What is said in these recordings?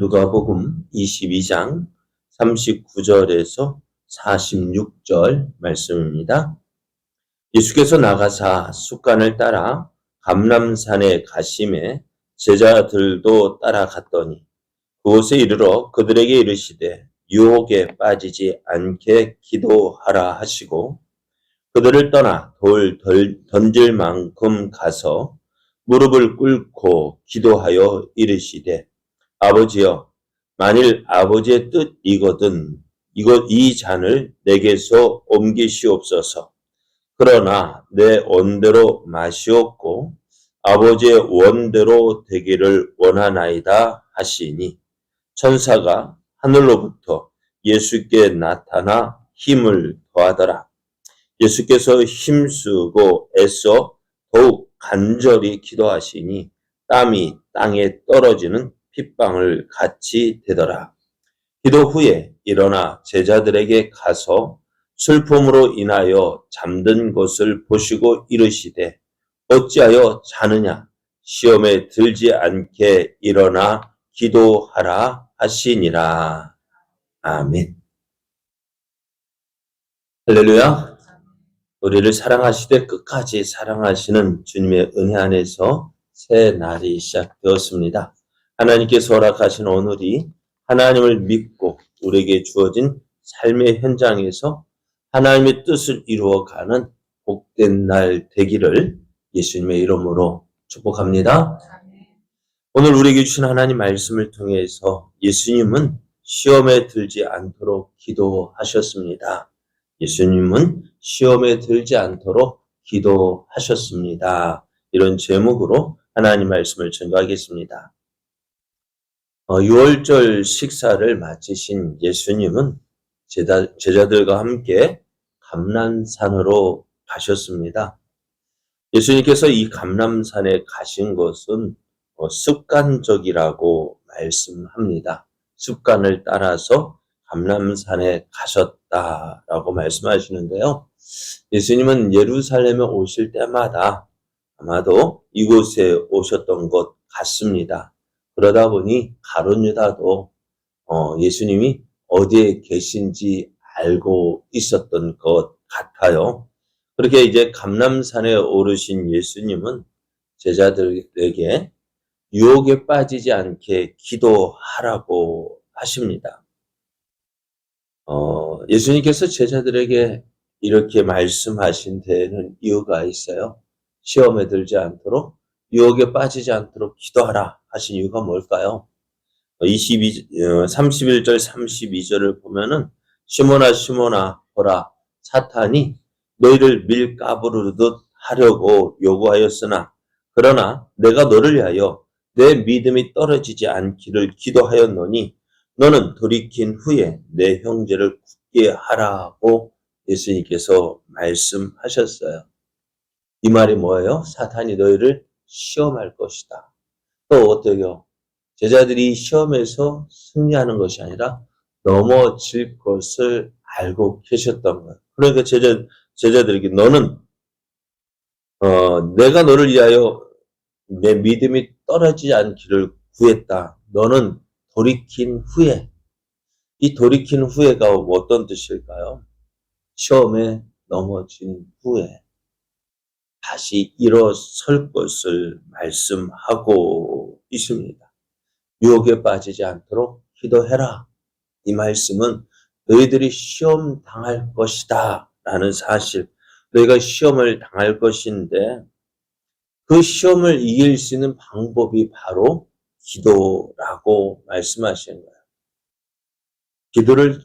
누가복음 22장 39절에서 46절 말씀입니다. 예수께서 나가사 숫간을 따라 감람산에 가심에 제자들도 따라갔더니 그곳에 이르러 그들에게 이르시되 유혹에 빠지지 않게 기도하라 하시고 그들을 떠나 돌 던질 만큼 가서 무릎을 꿇고 기도하여 이르시되 아버지여, 만일 아버지의 뜻이거든 이 잔을 내게서 옮기시옵소서. 그러나 내 원대로 마시옵고 아버지의 원대로 되기를 원하나이다 하시니 천사가 하늘로부터 예수께 나타나 힘을 더하더라. 예수께서 힘쓰고 애써 더욱 간절히 기도하시니 땀이 땅에 떨어지는 핏방울 같이 되더라. 기도 후에 일어나 제자들에게 가서 슬픔으로 인하여 잠든 것을 보시고 이르시되 어찌하여 자느냐 시험에 들지 않게 일어나 기도하라 하시니라. 아멘. 할렐루야. 우리를 사랑하시되 끝까지 사랑하시는 주님의 은혜 안에서 새 날이 시작되었습니다. 하나님께서 허락하신 오늘이 하나님을 믿고 우리에게 주어진 삶의 현장에서 하나님의 뜻을 이루어가는 복된 날 되기를 예수님의 이름으로 축복합니다. 오늘 우리에게 주신 하나님 말씀을 통해서 예수님은 시험에 들지 않도록 기도하셨습니다. 예수님은 시험에 들지 않도록 기도하셨습니다. 이런 제목으로 하나님 말씀을 전가하겠습니다. 6월절 식사를 마치신 예수님은 제자들과 함께 감람산으로 가셨습니다. 예수님께서 이 감람산에 가신 것은 습관적이라고 말씀합니다. 습관을 따라서 감람산에 가셨다라고 말씀하시는데요. 예수님은 예루살렘에 오실 때마다 아마도 이곳에 오셨던 것 같습니다. 그러다 보니 가룟 유다도 예수님이 어디에 계신지 알고 있었던 것 같아요. 그렇게 이제 감람산에 오르신 예수님은 제자들에게 유혹에 빠지지 않게 기도하라고 하십니다. 예수님께서 제자들에게 이렇게 말씀하신 데에는 이유가 있어요. 시험에 들지 않도록 유혹에 빠지지 않도록 기도하라 하신 이유가 뭘까요? 31절 32절을 보면은 시몬아 시몬아 보라 사탄이 너희를 밀가부르듯 하려고 요구하였으나 그러나 내가 너를 위하여 내 믿음이 떨어지지 않기를 기도하였노니 너는 돌이킨 후에 내 형제를 굳게 하라고 예수님께서 말씀하셨어요. 이 말이 뭐예요? 사탄이 너희를 시험할 것이다. 또 어때요? 제자들이 시험에서 승리하는 것이 아니라 넘어질 것을 알고 계셨던 거예요. 그러니까 제자들에게 너는 내가 너를 위하여 내 믿음이 떨어지지 않기를 구했다. 너는 돌이킨 후에, 이 돌이킨 후에가 어떤 뜻일까요? 시험에 넘어진 후에 다시 일어설 것을 말씀하고 있습니다. 유혹에 빠지지 않도록 기도해라. 이 말씀은 너희들이 시험 당할 것이다 라는 사실, 너희가 시험을 당할 것인데 그 시험을 이길 수 있는 방법이 바로 기도라고 말씀하시는 거예요.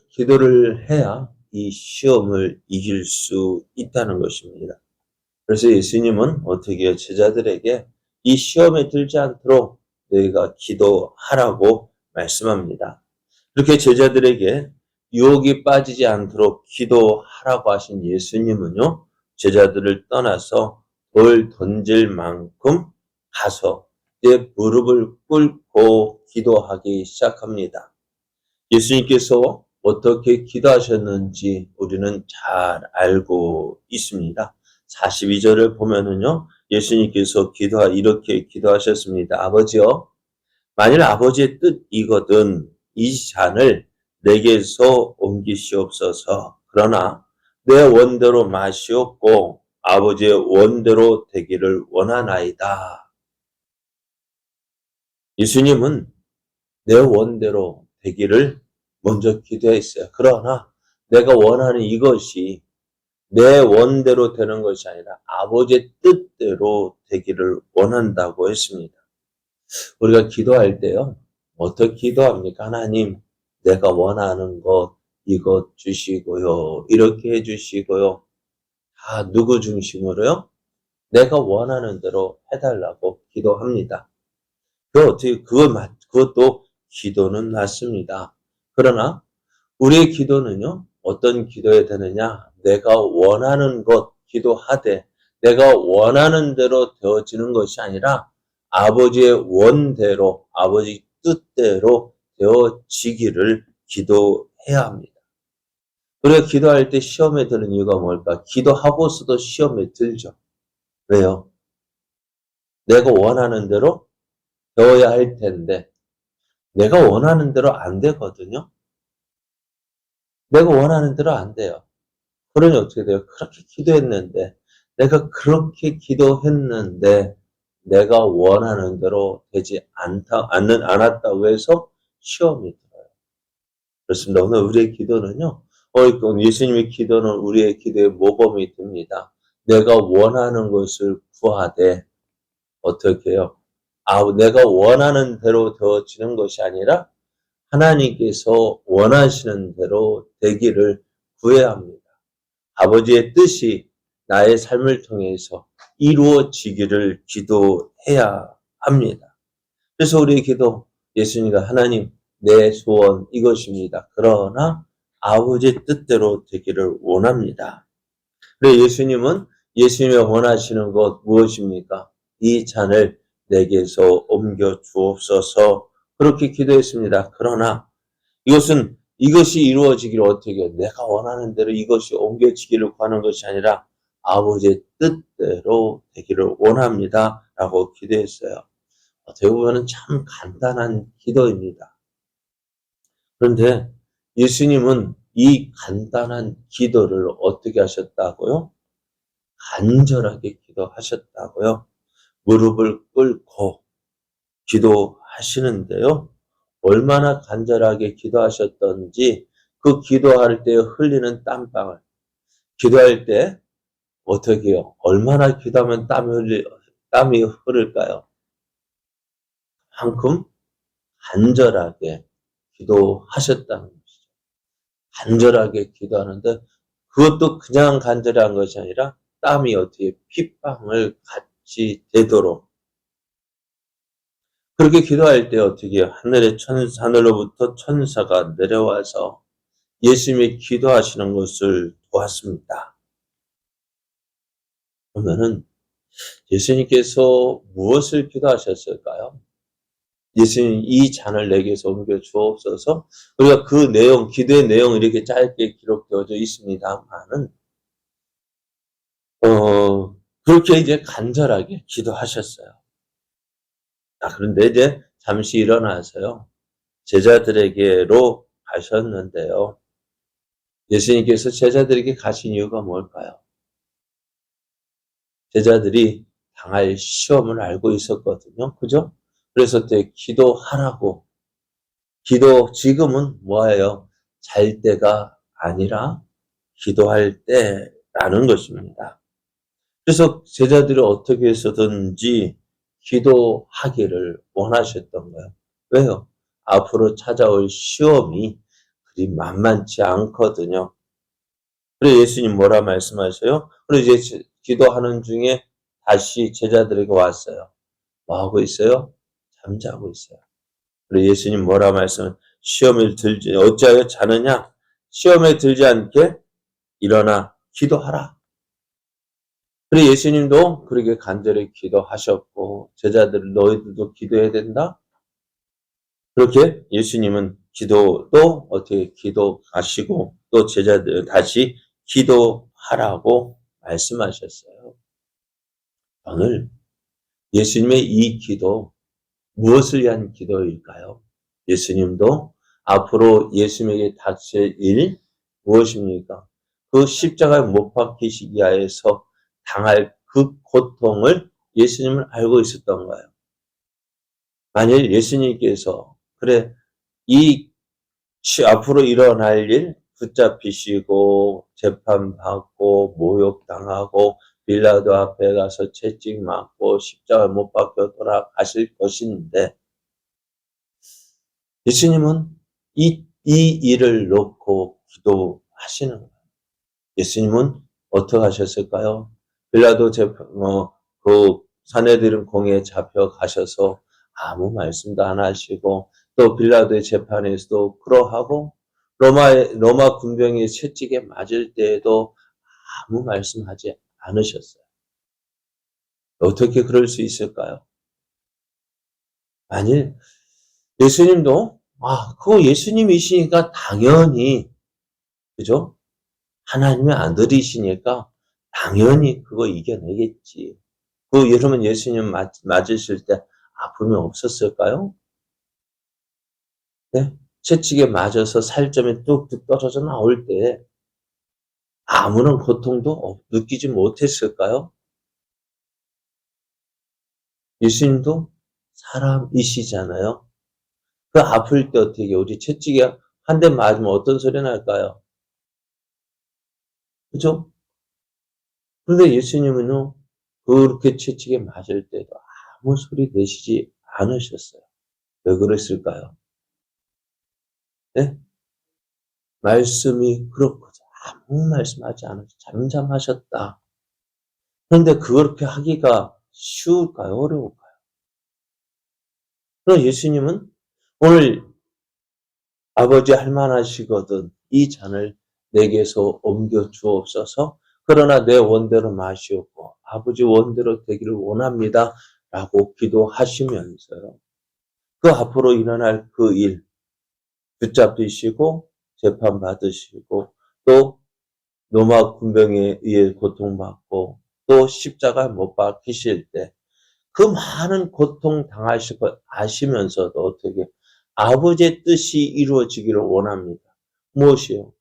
기도를 해야 이 시험을 이길 수 있다는 것입니다. 그래서 예수님은 어떻게 제자들에게 이 시험에 들지 않도록 너희가 기도하라고 말씀합니다. 그렇게 제자들에게 유혹이 빠지지 않도록 기도하라고 하신 예수님은요, 제자들을 떠나서 돌 던질 만큼 가서 내 무릎을 꿇고 기도하기 시작합니다. 예수님께서 어떻게 기도하셨는지 우리는 잘 알고 있습니다. 42절을 보면은요, 예수님께서 이렇게 기도하셨습니다. 아버지여, 만일 아버지의 뜻이거든 이 잔을 내게서 옮기시옵소서. 그러나 내 원대로 마시옵고 아버지의 원대로 되기를 원하나이다. 예수님은 내 원대로 되기를 먼저 기도했어요. 그러나 내가 원하는 이것이 내 원대로 되는 것이 아니라 아버지의 뜻대로 되기를 원한다고 했습니다. 우리가 기도할 때요, 어떻게 기도합니까? 하나님, 내가 원하는 것, 이것 주시고요. 이렇게 해주시고요. 다 누구 중심으로요? 내가 원하는 대로 해달라고 기도합니다. 그것도 기도는 맞습니다. 그러나 우리의 기도는요, 어떤 기도에 되느냐? 내가 원하는 것 기도하되 내가 원하는 대로 되어지는 것이 아니라 아버지의 원대로, 아버지 뜻대로 되어지기를 기도해야 합니다. 우리가 기도할 때 시험에 드는 이유가 뭘까? 기도하고서도 시험에 들죠. 왜요? 내가 원하는 대로 되어야 할 텐데 내가 원하는 대로 안 되거든요. 내가 원하는 대로 안 돼요. 그러니 어떻게 돼요? 그렇게 기도했는데 내가 그렇게 기도했는데 내가 원하는 대로 되지 않았다고 해서 시험이 들어요. 그렇습니다. 오늘 우리의 기도는요. 예수님의 기도는 우리의 기도의 모범이 됩니다. 내가 원하는 것을 구하되 어떻게 해요? 내가 원하는 대로 되어지는 것이 아니라 하나님께서 원하시는 대로 되기를 구해야 합니다. 아버지의 뜻이 나의 삶을 통해서 이루어지기를 기도해야 합니다. 그래서 우리의 기도, 예수님과 하나님, 내 소원 이것입니다. 그러나 아버지의 뜻대로 되기를 원합니다. 그래 예수님이 원하시는 것 무엇입니까? 이 잔을 내게서 옮겨 주옵소서 그렇게 기도했습니다. 그러나 이것이 이루어지기를 어떻게 해요? 내가 원하는 대로 이것이 옮겨지기를 구하는 것이 아니라 아버지의 뜻대로 되기를 원합니다. 라고 기도했어요. 어떻게 보면 참 간단한 기도입니다. 그런데 예수님은 이 간단한 기도를 어떻게 하셨다고요? 간절하게 기도하셨다고요. 무릎을 꿇고 기도하시는데요. 얼마나 간절하게 기도하셨던지 그 기도할 때 흘리는 땀방울, 기도할 때 어떻게 해요? 얼마나 기도하면 땀이 흐를까요? 그만큼 간절하게 기도하셨다는 것이죠. 간절하게 기도하는데 그것도 그냥 간절한 것이 아니라 땀이 어떻게 핏방울 같이 되도록 그렇게 기도할 때 어떻게 하늘로부터 천사가 내려와서 예수님이 기도하시는 것을 보았습니다. 그러면은 예수님께서 무엇을 기도하셨을까요? 예수님 이 잔을 내게서 옮겨 주옵소서. 우리가 그 내용, 기도의 내용이 이렇게 짧게 기록되어져 있습니다만은 그렇게 이제 간절하게 기도하셨어요. 그런데 이제 잠시 일어나서요. 제자들에게로 가셨는데요. 예수님께서 제자들에게 가신 이유가 뭘까요? 제자들이 당할 시험을 알고 있었거든요. 그죠? 그래서 기도하라고. 지금은 뭐예요? 잘 때가 아니라 기도할 때라는 것입니다. 그래서 제자들이 어떻게 해서든지 기도하기를 원하셨던 거예요. 왜요? 앞으로 찾아올 시험이 그리 만만치 않거든요. 그래 예수님 뭐라 말씀하셔요? 그리고 이제 기도하는 중에 다시 제자들에게 왔어요. 뭐 하고 있어요? 잠자고 있어요. 그래 예수님 뭐라 시험에 들지 어찌하여 자느냐? 시험에 들지 않게 일어나 기도하라. 그래 예수님도 그렇게 간절히 기도하셨고 제자들 너희들도 기도해야 된다. 그렇게 예수님은 기도도 어떻게 기도하시고 또 제자들 다시 기도하라고 말씀하셨어요. 오늘 예수님의 이 기도 무엇을 위한 기도일까요? 예수님도 앞으로 예수님에게 닥칠 일 무엇입니까? 그 십자가에 못 박히시기 위하여서 당할 그 고통을 예수님은 알고 있었던 거예요. 만일 예수님께서 그래 이 앞으로 일어날 일 붙잡히시고 재판받고 모욕당하고 빌라도 앞에 가서 채찍 맞고 십자가에 못 박혀 돌아가실 것인데 예수님은 이 일을 놓고 기도하시는 거예요. 예수님은 어떻게 하셨을까요? 빌라도 그 사내들은 공에 잡혀 가셔서 아무 말씀도 안 하시고 또 빌라도의 재판에서도 그러하고 로마 군병이 채찍에 맞을 때에도 아무 말씀하지 않으셨어요. 어떻게 그럴 수 있을까요? 만일 예수님도 그거 예수님이시니까 당연히 그죠? 하나님의 아들이시니까 당연히 그거 이겨내겠지. 여러분 예수님 맞으실 때 아픔이 없었을까요? 네? 채찍에 맞아서 살점이 뚝뚝 떨어져 나올 때 아무런 고통도 느끼지 못했을까요? 예수님도 사람이시잖아요. 그 아플 때 어떻게 우리 채찍에 한 대 맞으면 어떤 소리 날까요? 그죠? 그런데 예수님은 그렇게 채찍에 맞을 때도 아무 소리 내시지 않으셨어요. 왜 그랬을까요? 네? 말씀이 그렇거든. 아무 말씀하지 않아서 잠잠하셨다. 그런데 그렇게 하기가 쉬울까요? 어려울까요? 그럼 예수님은 오늘 아버지 할만하시거든 이 잔을 내게서 옮겨 주옵소서. 그러나 내 원대로 마시옵고 아버지 원대로 되기를 원합니다. 라고 기도하시면서요. 그 앞으로 일어날 그 일 붙잡히시고 재판받으시고 또 로마 군병에 의해 고통받고 또 십자가에 못 박히실 때 그 많은 고통 당하실 것 아시면서도 어떻게 아버지의 뜻이 이루어지기를 원합니다. 무엇이요?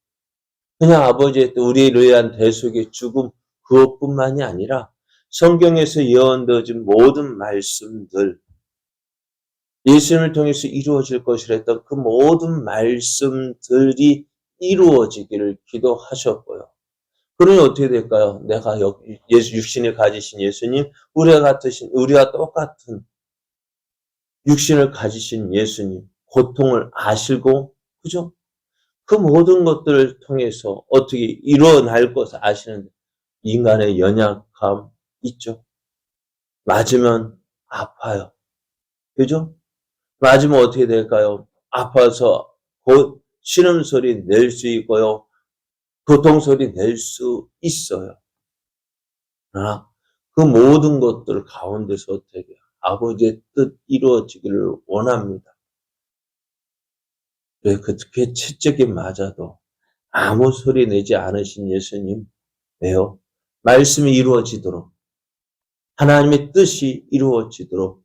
그냥 아버지의 뜻, 우리를 위한 대속의 죽음 그것뿐만이 아니라 성경에서 예언되어진 모든 말씀들 예수님을 통해서 이루어질 것이라 했던 그 모든 말씀들이 이루어지기를 기도하셨고요. 그러니 어떻게 될까요? 내가 육신을 가지신 예수님, 우리와 똑같은 육신을 가지신 예수님, 고통을 아시고, 그죠? 그 모든 것들을 통해서 어떻게 일어날 것을 아시는데, 인간의 연약함 있죠? 맞으면 아파요. 그죠? 맞으면 어떻게 될까요? 아파서 곧 신음소리 낼 수 있고요. 고통소리 낼 수 있어요. 그러나 그 모든 것들 가운데서 어떻게 아버지의 뜻 이루어지기를 원합니다. 그렇게 채찍이 맞아도 아무 소리 내지 않으신 예수님, 왜요? 말씀이 이루어지도록 하나님의 뜻이 이루어지도록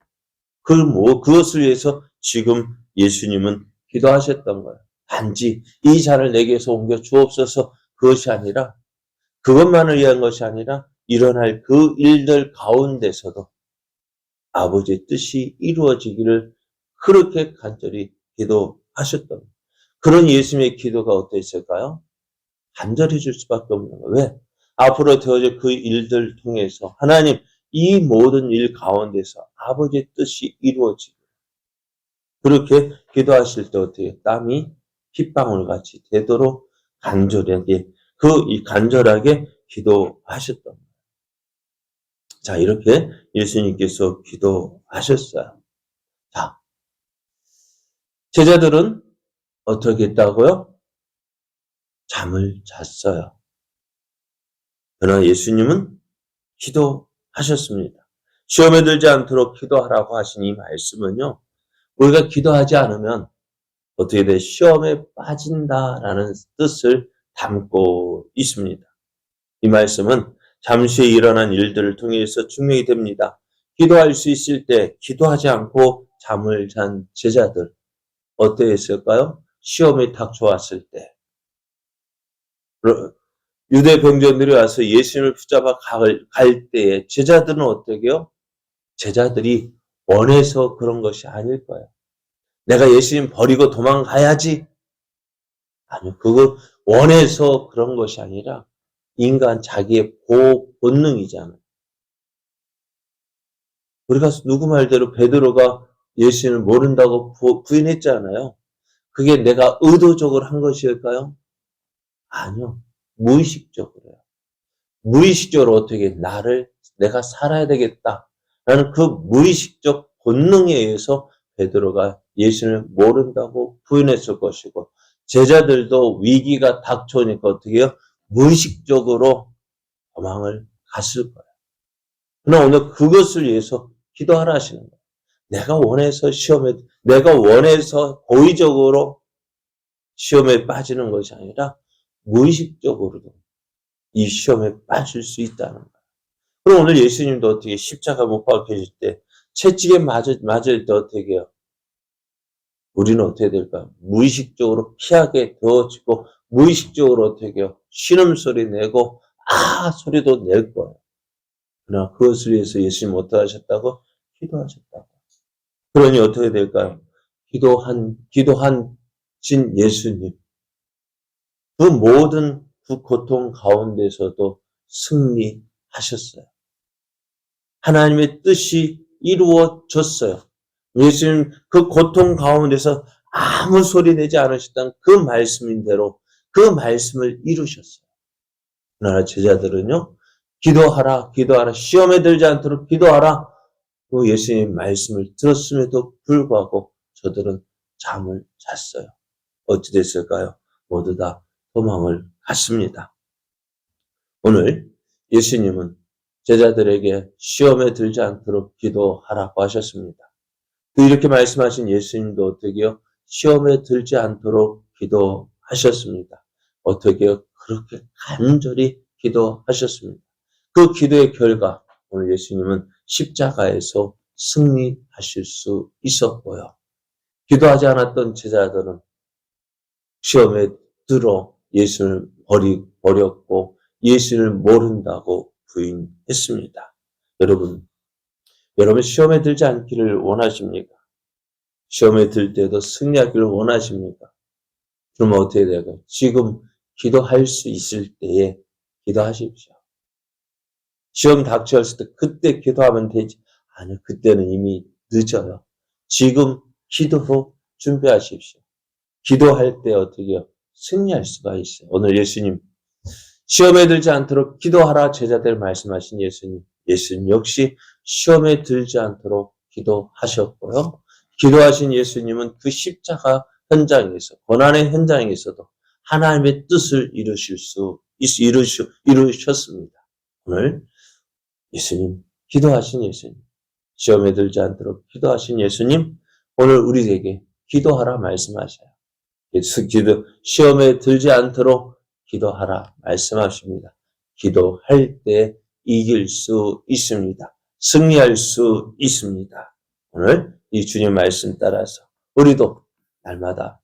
그것을 위해서 지금 예수님은 기도하셨던 거예요. 단지 이 잔을 내게서 옮겨 주옵소서 그것이 아니라 그것만을 위한 것이 아니라 일어날 그 일들 가운데서도 아버지의 뜻이 이루어지기를 그렇게 간절히 기도하셨던 거예요. 그런 예수님의 기도가 어떠했을까요? 간절해질 수밖에 없는 거예요. 왜? 앞으로 되어질 그 일들 통해서 하나님 이 모든 일 가운데서 아버지의 뜻이 이루어지고 그렇게 기도하실 때 어떻게 땀이 핏방울같이 되도록 간절하게 간절하게 기도하셨던 거예요. 자, 이렇게 예수님께서 기도하셨어요. 자, 제자들은 어떻게 했다고요? 잠을 잤어요. 그러나 예수님은 기도하셨습니다. 시험에 들지 않도록 기도하라고 하신 이 말씀은요. 우리가 기도하지 않으면 어떻게 돼? 시험에 빠진다라는 뜻을 담고 있습니다. 이 말씀은 잠시 일어난 일들을 통해서 증명이 됩니다. 기도할 수 있을 때 기도하지 않고 잠을 잔 제자들 어떠했을까요? 시험이 닥쳐왔을 때 유대 병전들이 와서 예수님을 붙잡아 갈 때에 제자들은 어떻게 해요? 제자들이 원해서 그런 것이 아닐 거예요. 내가 예수님 버리고 도망가야지. 아니요. 그거 원해서 그런 것이 아니라 인간 자기의 보호 본능이잖아요. 우리가 누구 말대로 베드로가 예수님을 모른다고 부인했잖아요. 그게 내가 의도적으로 한 것일까요? 아니요. 무의식적으로요. 무의식적으로 어떻게 내가 살아야 되겠다. 라는 그 무의식적 본능에 의해서 베드로가 예수님을 모른다고 부인했을 것이고, 제자들도 위기가 닥쳐오니까 어떻게 해요? 무의식적으로 도망을 갔을 거예요. 그러나 오늘 그것을 위해서 기도하라 하시는 거예요. 내가 원해서 고의적으로 시험에 빠지는 것이 아니라 무의식적으로도 이 시험에 빠질 수 있다는 거예요. 그럼 오늘 예수님도 어떻게 십자가 못 박히실 때 채찍에 맞을 때 어떻게 해요? 우리는 어떻게 될까요? 무의식적으로 피하게 되어지고 무의식적으로 어떻게 해요? 신음소리 내고 소리도 낼 거예요. 그러나 그것을 위해서 예수님 어떻게 하셨다고? 기도하셨다고. 그러니 어떻게 될까요? 기도한 신 예수님. 그 모든 그 고통 가운데서도 승리하셨어요. 하나님의 뜻이 이루어졌어요. 예수님 그 고통 가운데서 아무 소리 내지 않으셨던 그 말씀인대로 그 말씀을 이루셨어요. 그러나 제자들은요, 기도하라, 시험에 들지 않도록 기도하라. 그 예수님 말씀을 들었음에도 불구하고 저들은 잠을 잤어요. 어찌 됐을까요? 모두 다 도망을 갔습니다. 오늘 예수님은 제자들에게 시험에 들지 않도록 기도하라고 하셨습니다. 또 이렇게 말씀하신 예수님도 어떻게요? 시험에 들지 않도록 기도하셨습니다. 어떻게요? 그렇게 간절히 기도하셨습니다. 그 기도의 결과 오늘 예수님은 십자가에서 승리하실 수 있었고요. 기도하지 않았던 제자들은 시험에 들어 예수를 버렸고 예수를 모른다고 부인했습니다. 여러분 시험에 들지 않기를 원하십니까? 시험에 들 때도 승리하기를 원하십니까? 그러면 어떻게 될까요? 지금 기도할 수 있을 때에 기도하십시오. 시험 닥쳤을 때 그때 기도하면 되지. 아니요, 그때는 이미 늦어요. 지금 기도로 준비하십시오. 기도할 때 어떻게 해요? 승리할 수가 있어요. 오늘 예수님 시험에 들지 않도록 기도하라 제자들 말씀하신 예수님 역시 시험에 들지 않도록 기도하셨고요. 기도하신 예수님은 그 십자가 현장에서, 고난의 현장에서도 하나님의 뜻을 이루셨습니다. 오늘 예수님, 기도하신 예수님, 시험에 들지 않도록 기도하신 예수님, 오늘 우리에게 기도하라 말씀하셔요. 시험에 들지 않도록 기도하라 말씀하십니다. 기도할 때 이길 수 있습니다. 승리할 수 있습니다. 오늘 이 주님 말씀 따라서 우리도 날마다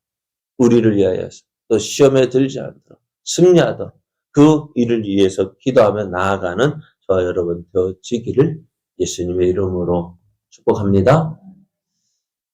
우리를 위하여서 또 시험에 들지 않도록 승리하도록 그 일을 위해서 기도하며 나아가는 저와 여러분 되어지기를 예수님의 이름으로 축복합니다.